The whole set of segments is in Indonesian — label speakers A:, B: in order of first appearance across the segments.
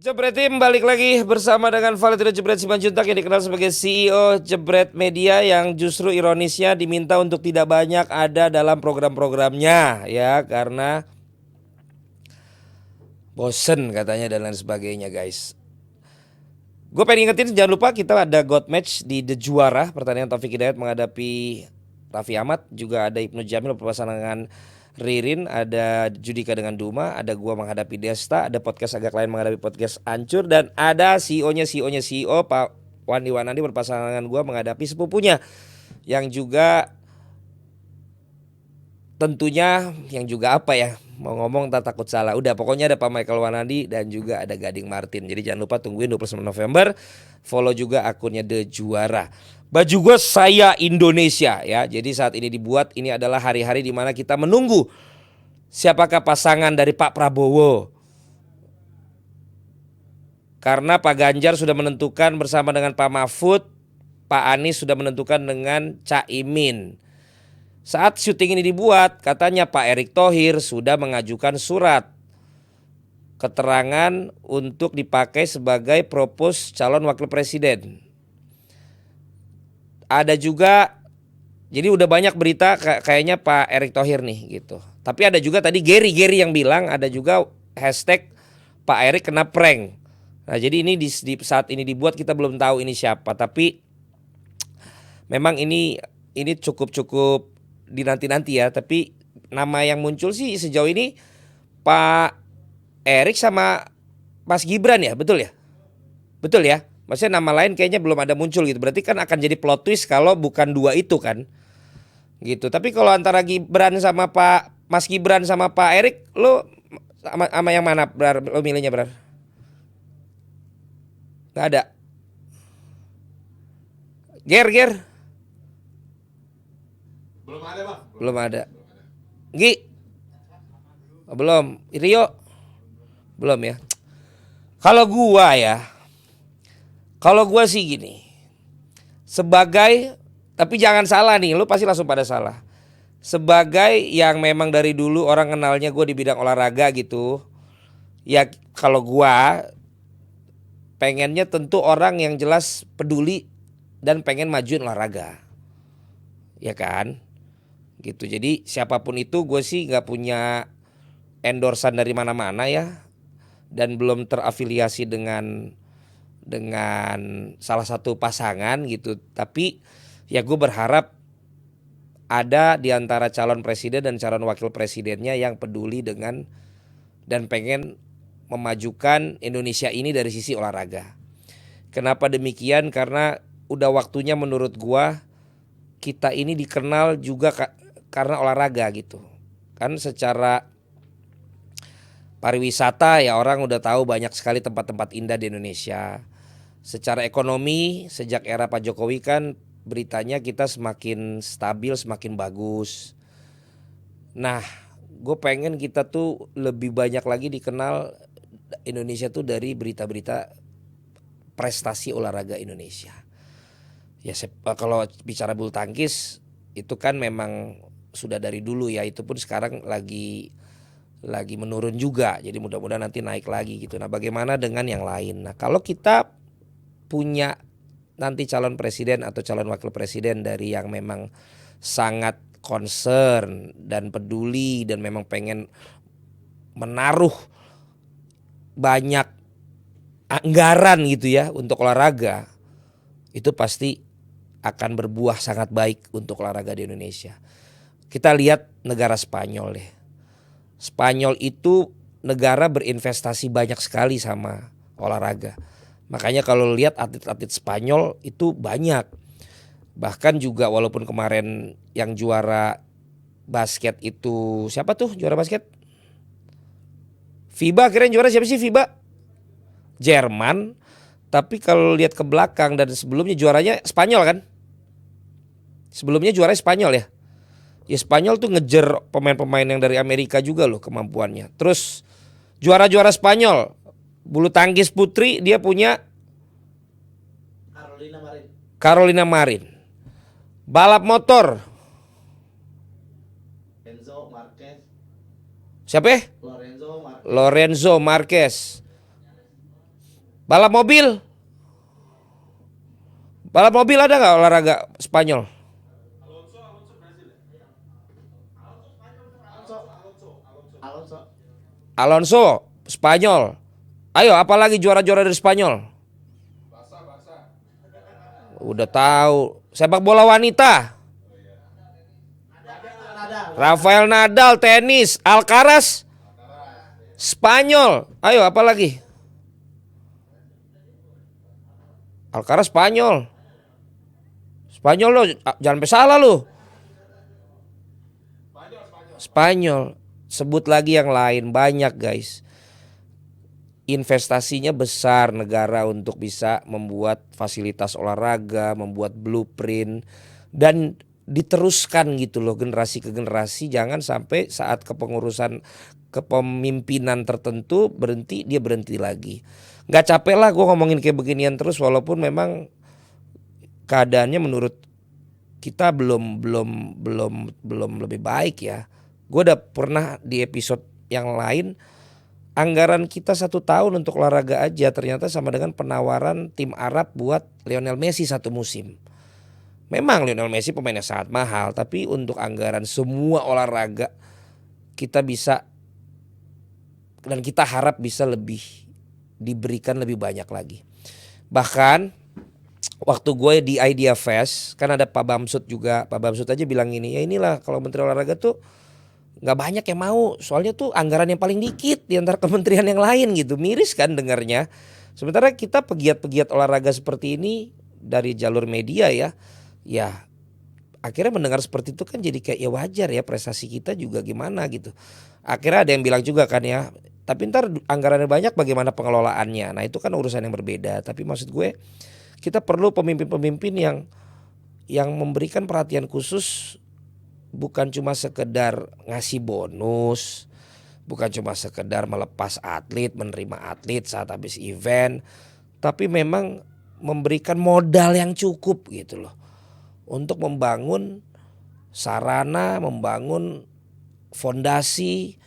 A: Jebret Tim balik lagi bersama dengan Valentino Jebret Simanjuntak yang dikenal sebagai CEO Jebret Media, yang justru ironisnya diminta untuk tidak banyak ada dalam program-programnya ya, karena bosen katanya dan lain sebagainya guys. Gue pengen ingetin, jangan lupa kita ada God Match di The Juara, pertandingan Taufik Hidayat menghadapi Raffi Ahmad, juga ada Ibnu Jamil berpasangan Ririn, ada Judika dengan Duma, ada gua menghadapi Desta, ada podcast agak lain menghadapi podcast Ancur, dan ada CEO-nya CEO Pak Wandi Wanandi berpasangan gua menghadapi sepupunya yang juga tentunya yang juga apa ya, mau ngomong tak takut salah. Udah, pokoknya ada Pak Michael Wanandi dan juga ada Gading Martin. Jadi jangan lupa tungguin 29 November. Follow juga akunnya The Juara. Baju gue saya Indonesia ya. Jadi saat ini dibuat, ini adalah hari-hari di mana kita menunggu siapakah pasangan dari Pak Prabowo. Karena Pak Ganjar sudah menentukan bersama dengan Pak Mahfud, Pak Anies sudah menentukan dengan Caimin. Saat syuting ini dibuat, katanya Pak Erick Thohir sudah mengajukan surat keterangan untuk dipakai sebagai propos calon wakil presiden. Ada juga, jadi udah banyak berita kayaknya Pak Erick Thohir nih gitu. Tapi ada juga tadi Gary yang bilang, ada juga hashtag Pak Erick kena prank. Nah jadi ini di saat ini dibuat kita belum tahu ini siapa, tapi memang ini cukup dinanti-nanti ya. Tapi nama yang muncul sih sejauh ini Pak Erick sama Mas Gibran ya, betul ya? Betul ya? Maksudnya nama lain kayaknya belum ada muncul gitu. Berarti kan akan jadi plot twist kalau bukan dua itu kan. Gitu. Tapi kalau antara Gibran sama Mas Gibran sama Pak Erick, lo sama yang mana Brar? Lo milihnya Brar? Gak ada. Ger.
B: Belum ada bang.
A: Belum ada. Gi? Oh, belum. Rio? Belum ya. Kalau gua sih gini. Sebagai, tapi jangan salah nih, lu pasti langsung pada salah. Sebagai yang memang dari dulu orang kenalnya gue di bidang olahraga gitu. Ya kalau gua pengennya tentu orang yang jelas peduli dan pengen majuin olahraga. Ya kan? Gitu. Jadi siapapun itu gue sih gak punya endorsan dari mana-mana ya. Dan belum terafiliasi dengan salah satu pasangan gitu. Tapi ya gue berharap ada di antara calon presiden dan calon wakil presidennya yang peduli dengan dan pengen memajukan Indonesia ini dari sisi olahraga. Kenapa demikian? Karena udah waktunya menurut gua kita ini dikenal juga karena olahraga gitu. Kan secara pariwisata ya orang udah tahu banyak sekali tempat-tempat indah di Indonesia. Secara ekonomi sejak era Pak Jokowi kan beritanya kita semakin stabil, semakin bagus. Nah, gue pengen kita tuh lebih banyak lagi dikenal Indonesia tuh dari berita-berita prestasi olahraga Indonesia. Ya kalau bicara bulu tangkis itu kan memang sudah dari dulu ya, itu pun sekarang lagi menurun juga. Jadi mudah-mudahan nanti naik lagi gitu. Nah, bagaimana dengan yang lain? Nah, kalau kita punya nanti calon presiden atau calon wakil presiden dari yang memang sangat concern dan peduli dan memang pengen menaruh banyak anggaran gitu ya untuk olahraga, itu pasti akan berbuah sangat baik untuk olahraga di Indonesia. Kita lihat negara Spanyol deh. Spanyol itu negara berinvestasi banyak sekali sama olahraga. Makanya kalau lihat atlet-atlet Spanyol itu banyak. Bahkan juga walaupun kemarin yang juara basket itu siapa tuh juara basket? FIBA, akhirnya juara siapa sih FIBA? Jerman. Tapi kalau lihat ke belakang dan sebelumnya juaranya Spanyol kan? Sebelumnya juara Spanyol ya. Ya Spanyol tuh ngejar pemain-pemain yang dari Amerika juga loh kemampuannya. Terus juara-juara Spanyol bulu tangkis putri dia punya Carolina Marin. Balap motor
B: Enzo Marquez.
A: siapa? Lorenzo Marquez. Balap mobil. Balap mobil ada nggak olahraga Spanyol? Alonso, Spanyol. Ayo, apalagi juara-juara dari Spanyol? Udah tahu. Sepak bola wanita. Rafael Nadal, tenis, Alcaraz, Spanyol. Ayo, apalagi? Alcaraz Spanyol. Spanyol lo, jangan sampai salah lo. Spanyol. Sebut lagi yang lain, banyak guys. Investasinya besar negara untuk bisa membuat fasilitas olahraga, membuat blueprint dan diteruskan gitu loh generasi ke generasi. Jangan sampai saat kepengurusan kepemimpinan tertentu berhenti, dia berhenti lagi. Nggak capek lah gue ngomongin kayak beginian terus, walaupun memang keadaannya menurut kita belum lebih baik ya. Gue udah pernah di episode yang lain, anggaran kita 1 tahun untuk olahraga aja ternyata sama dengan penawaran tim Arab buat Lionel Messi 1 musim. Memang Lionel Messi pemainnya sangat mahal, tapi untuk anggaran semua olahraga kita bisa, dan kita harap bisa lebih diberikan lebih banyak lagi. Bahkan waktu gue di Idea Fest kan ada Pak Bamsud juga. Pak Bamsud aja bilang gini, ya inilah kalau Menteri Olahraga tuh nggak banyak yang mau, soalnya tuh anggaran yang paling dikit di antara kementerian yang lain gitu. Miris kan dengarnya. Sementara kita pegiat-pegiat olahraga seperti ini dari jalur media ya akhirnya mendengar seperti itu kan jadi kayak ya wajar ya, prestasi kita juga gimana gitu. Akhirnya ada yang bilang juga kan ya, tapi ntar anggarannya banyak bagaimana pengelolaannya. Nah itu kan urusan yang berbeda. Tapi maksud gue kita perlu pemimpin-pemimpin yang memberikan perhatian khusus, bukan cuma sekedar ngasih bonus, bukan cuma sekedar melepas atlet, menerima atlet saat habis event, tapi memang memberikan modal yang cukup gitu loh untuk membangun sarana, membangun fondasi,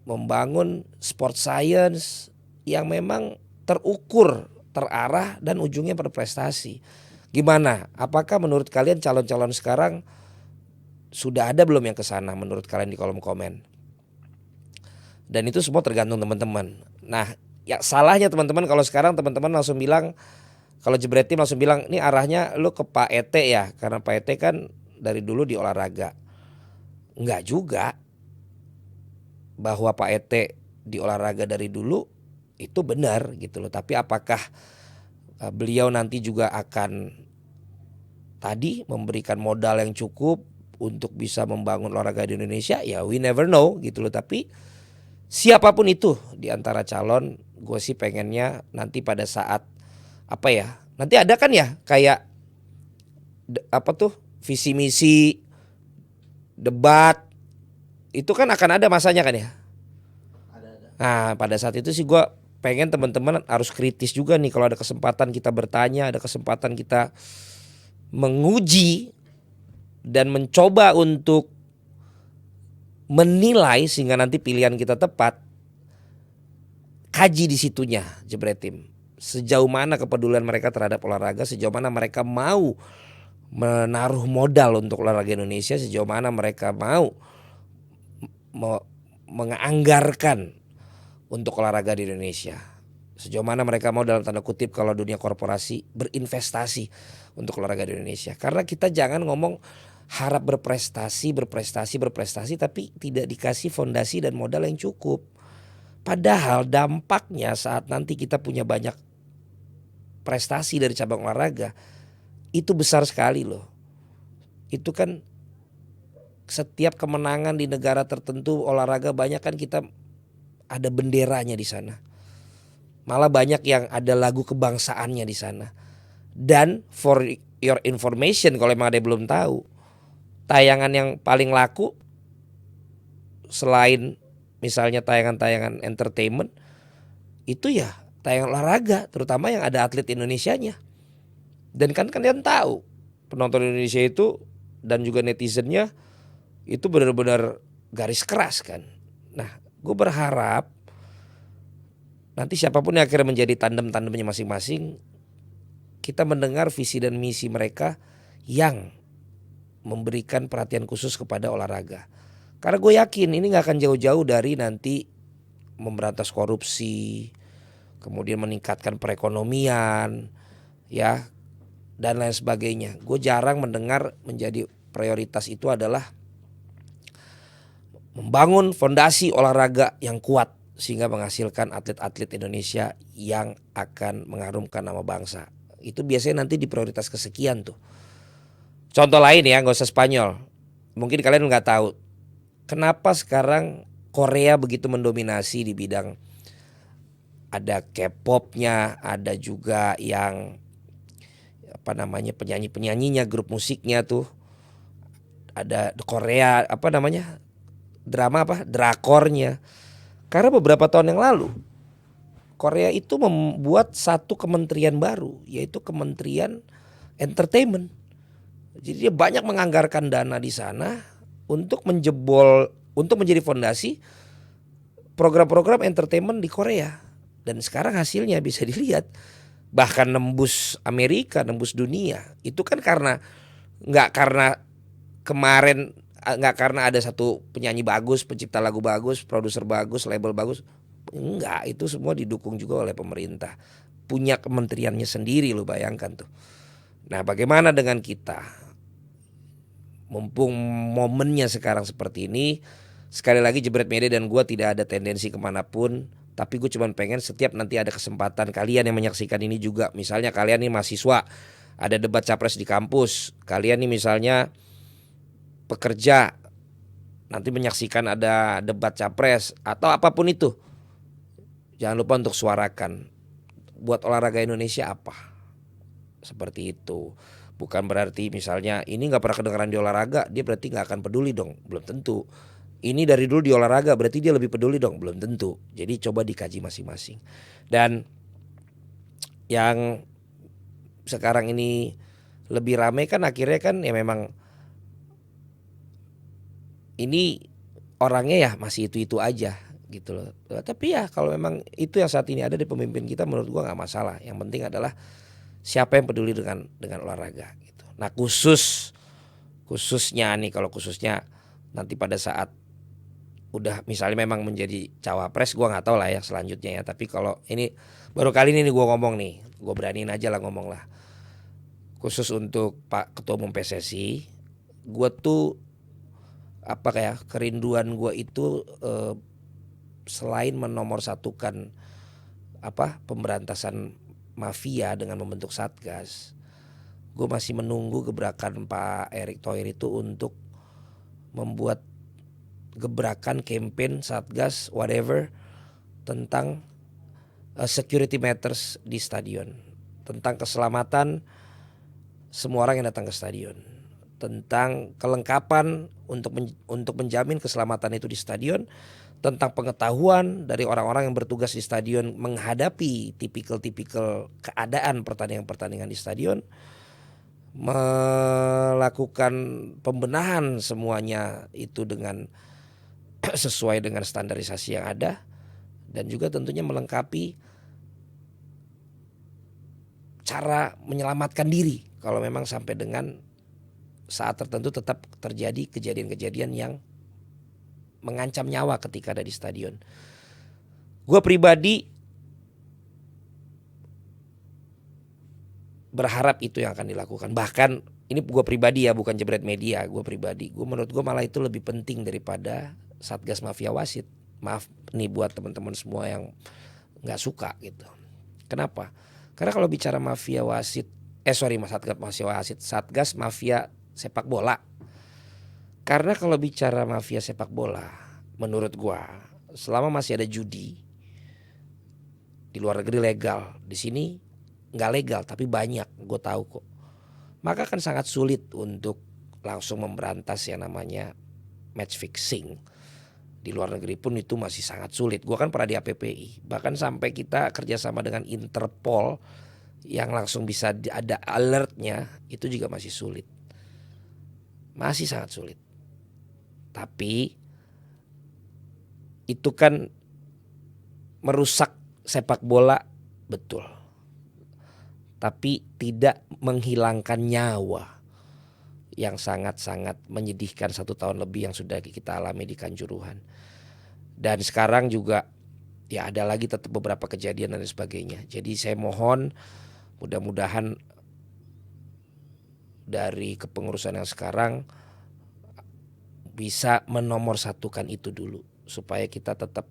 A: membangun sport science yang memang terukur, terarah dan ujungnya berprestasi. Gimana? Apakah menurut kalian calon-calon sekarang sudah ada belum yang ke sana menurut kalian di kolom komen? Dan itu semua tergantung teman-teman. Nah, ya salahnya teman-teman kalau sekarang teman-teman langsung bilang, kalau Jebret Team langsung bilang, ini arahnya lu ke Pak Ete ya, karena Pak Ete kan dari dulu di olahraga. Enggak juga. Bahwa Pak Ete di olahraga dari dulu itu benar gitu loh. Tapi apakah beliau nanti juga akan tadi memberikan modal yang cukup untuk bisa membangun olahraga di Indonesia? Ya we never know gitu loh. Tapi siapapun itu di antara calon, gue sih pengennya nanti pada saat apa ya, nanti ada kan ya kayak apa tuh visi misi debat itu kan akan ada masanya kan ya. Nah pada saat itu sih gue pengen teman-teman harus kritis juga nih, kalau ada kesempatan kita bertanya, ada kesempatan kita menguji dan mencoba untuk menilai sehingga nanti pilihan kita tepat. Kaji di situnya Jebret Team. Sejauh mana kepedulian mereka terhadap olahraga, sejauh mana mereka mau menaruh modal untuk olahraga Indonesia, sejauh mana mereka mau menganggarkan untuk olahraga di Indonesia, sejauh mana mereka mau dalam tanda kutip kalau dunia korporasi berinvestasi untuk olahraga di Indonesia. Karena kita jangan ngomong harap berprestasi tapi tidak dikasih fondasi dan modal yang cukup. Padahal dampaknya saat nanti kita punya banyak prestasi dari cabang olahraga itu besar sekali loh. Itu kan setiap kemenangan di negara tertentu olahraga banyak kan kita ada benderanya di sana. Malah banyak yang ada lagu kebangsaannya di sana. Dan for your information, kalau emang ada yang belum tahu, tayangan yang paling laku selain misalnya tayangan-tayangan entertainment itu ya tayangan olahraga, terutama yang ada atlet Indonesianya. Dan kan kalian tahu penonton Indonesia itu dan juga netizennya itu benar-benar garis keras kan. Nah gue berharap nanti siapapun yang akhirnya menjadi tandem-tandemnya masing-masing, kita mendengar visi dan misi mereka yang memberikan perhatian khusus kepada olahraga. Karena gue yakin ini gak akan jauh-jauh dari nanti memberantas korupsi, kemudian meningkatkan perekonomian, ya, dan lain sebagainya. Gue jarang mendengar menjadi prioritas itu adalah membangun fondasi olahraga yang kuat sehingga menghasilkan atlet-atlet Indonesia yang akan mengharumkan nama bangsa. Itu biasanya nanti di prioritas kesekian tuh. Contoh lain ya, gak usah Spanyol. Mungkin kalian gak tahu kenapa sekarang Korea begitu mendominasi di bidang, ada K-popnya, ada juga yang apa namanya penyanyi-penyanyinya, grup musiknya tuh. Ada Korea apa namanya, drama apa, drakornya. Karena beberapa tahun yang lalu Korea itu membuat satu kementerian baru, yaitu Kementerian Entertainment. Jadi dia banyak menganggarkan dana di sana untuk menjebol, untuk menjadi fondasi program-program entertainment di Korea. Dan sekarang hasilnya bisa dilihat, bahkan nembus Amerika, nembus dunia. Itu kan karena nggak karena kemarin, nggak karena ada satu penyanyi bagus, pencipta lagu bagus, produser bagus, label bagus. Enggak, itu semua didukung juga oleh pemerintah. Punya kementeriannya sendiri, lo bayangkan tuh. Nah, bagaimana dengan kita? Mumpung momennya sekarang seperti ini, sekali lagi Jebret Media dan gue tidak ada tendensi kemanapun, tapi gue cuma pengen setiap nanti ada kesempatan kalian yang menyaksikan ini juga, misalnya kalian nih mahasiswa, ada debat capres di kampus, kalian nih misalnya pekerja, nanti menyaksikan ada debat capres atau apapun itu, jangan lupa untuk suarakan buat olahraga Indonesia apa. Seperti itu. Bukan berarti misalnya ini gak pernah kedengeran di olahraga, dia berarti gak akan peduli dong. Belum tentu. Ini dari dulu di olahraga berarti dia lebih peduli dong. Belum tentu. Jadi coba dikaji masing-masing. Dan yang sekarang ini lebih ramai kan akhirnya kan ya memang ini orangnya ya masih itu-itu aja gitu loh. Tapi ya kalau memang itu yang saat ini ada di pemimpin kita, menurut gua nggak masalah. Yang penting adalah siapa yang peduli dengan olahraga gitu. Nah khususnya nih, kalau khususnya nanti pada saat udah misalnya memang menjadi cawapres, gua nggak tahu lah ya selanjutnya ya. Tapi kalau ini baru kali ini nih gua ngomong nih, gua beraniin aja lah ngomong lah. Khusus untuk Pak Ketua Umum PSSI, gua tuh apa kayak kerinduan gua itu selain menomorsatukan apa pemberantasan mafia dengan membentuk satgas, gue masih menunggu gebrakan Pak Erick Thohir itu untuk membuat gebrakan campaign satgas whatever tentang security matters di stadion, tentang keselamatan semua orang yang datang ke stadion, tentang kelengkapan untuk menjamin keselamatan itu di stadion, tentang pengetahuan dari orang-orang yang bertugas di stadion menghadapi tipikal keadaan pertandingan-pertandingan di stadion, melakukan pembenahan semuanya itu dengan sesuai dengan standarisasi yang ada, dan juga tentunya melengkapi cara menyelamatkan diri kalau memang sampai dengan saat tertentu tetap terjadi kejadian-kejadian yang mengancam nyawa ketika ada di stadion. Gue pribadi berharap itu yang akan dilakukan. Bahkan ini gue pribadi ya, bukan Jebret Media. Gue pribadi, menurut gue malah itu lebih penting daripada Satgas Mafia Wasit. Maaf nih buat teman-teman semua yang nggak suka gitu. Kenapa? Karena kalau bicara mafia wasit, Satgas Mafia Wasit, Satgas Mafia Sepak Bola. Karena kalau bicara mafia sepak bola, menurut gua selama masih ada judi di luar negeri legal, di sini nggak legal tapi banyak, gue tahu kok. Maka kan sangat sulit untuk langsung memberantas yang namanya match fixing. Di luar negeri pun itu masih sangat sulit. Gua kan pernah di APPI, bahkan sampai kita kerjasama dengan Interpol yang langsung bisa ada alertnya, itu juga masih sulit. Masih sangat sulit. Tapi itu kan merusak sepak bola betul, tapi tidak menghilangkan nyawa yang sangat-sangat menyedihkan 1 tahun lebih yang sudah kita alami di Kanjuruhan. Dan sekarang juga ya ada lagi tetap beberapa kejadian dan sebagainya. Jadi saya mohon mudah-mudahan dari kepengurusan yang sekarang bisa menomorsatukan itu dulu supaya kita tetap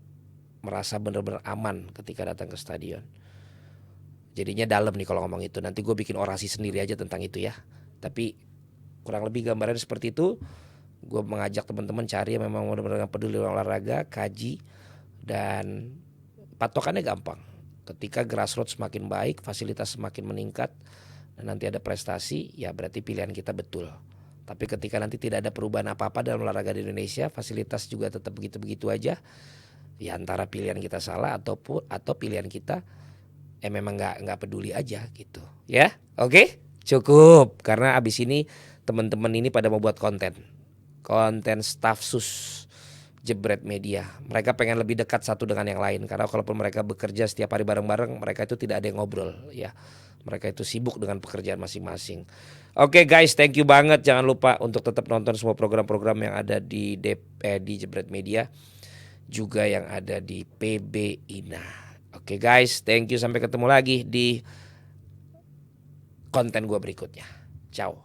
A: merasa benar-benar aman ketika datang ke stadion. Jadinya dalam nih kalau ngomong itu. Nanti gue bikin orasi sendiri aja tentang itu ya. Tapi kurang lebih gambarannya seperti itu. Gue mengajak teman-teman cari yang memang benar-benar peduli olahraga, kaji, dan patokannya gampang. Ketika grassroots semakin baik, fasilitas semakin meningkat, dan nanti ada prestasi, ya berarti pilihan kita betul. Tapi ketika nanti tidak ada perubahan apa-apa dalam olahraga di Indonesia, fasilitas juga tetap begitu-begitu aja, ya antara pilihan kita salah atau pilihan kita memang nggak peduli aja gitu. Ya, oke, cukup karena abis ini teman-teman ini pada mau buat konten Stafsus Jebret Media. Mereka pengen lebih dekat satu dengan yang lain karena kalaupun mereka bekerja setiap hari bareng-bareng, mereka itu tidak ada yang ngobrol ya. Mereka itu sibuk dengan pekerjaan masing-masing. Oke guys, thank you banget. Jangan lupa untuk tetap nonton semua program-program yang ada di Jebret Media, juga yang ada di PB Ina. Oke guys, thank you, sampai ketemu lagi di konten gua berikutnya. Ciao.